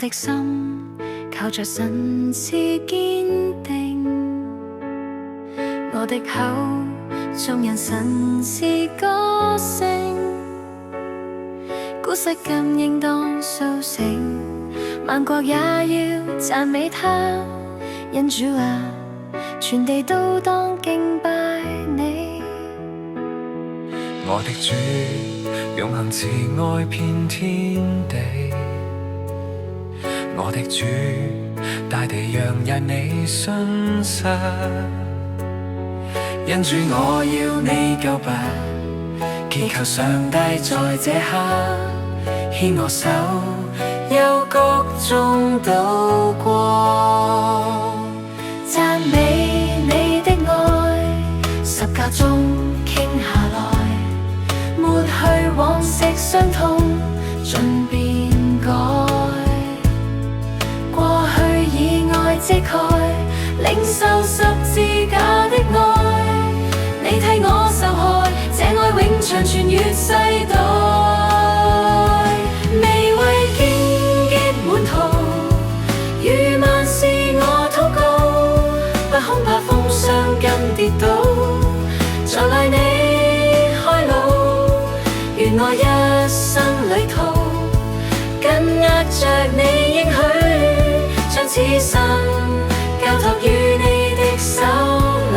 的心靠着神是堅定，我的口頌揚神是歌聲，古實今應當甦醒，萬國也要讚美他，因主啊，全地都當敬拜你。我的主，永恆慈愛遍天地，我的主，大地洋溢你信實，因主我要你救拔，祈求上帝在這刻牽我手，幽谷中渡過，讚美你的愛，十架中傾下來，抹去往昔傷痛，盡變改，過去以愛遮蓋，領受十字架的愛，你替我受害，這愛永長傳越世代。未為荊棘滿途，如萬事我禱告，不恐怕風霜跟跌倒，在愛你開路，願我一生旅途緊握着你應許，將此生交託於你的手裏。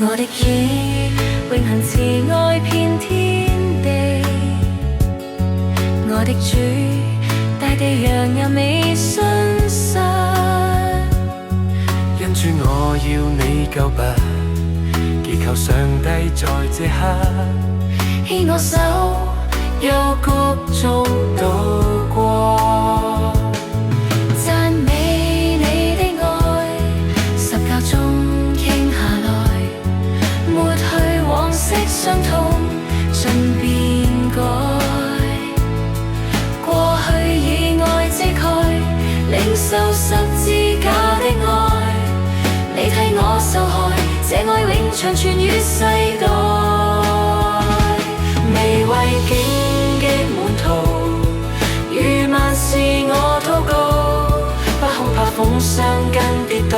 我的意，永恆慈愛遍天地，我的主，大地洋溢美信實，因主我要你救拔，祈求上帝在這刻牽我手，幽谷中渡過，讚美你的愛，十架中傾下來，抹去往昔傷痛，盡變改，過去以愛遮蓋，領受十字架的愛，你替我受害，這愛永長傳越世代。未為荊棘滿途，如萬事我禱告，不恐怕風霜跟跌倒，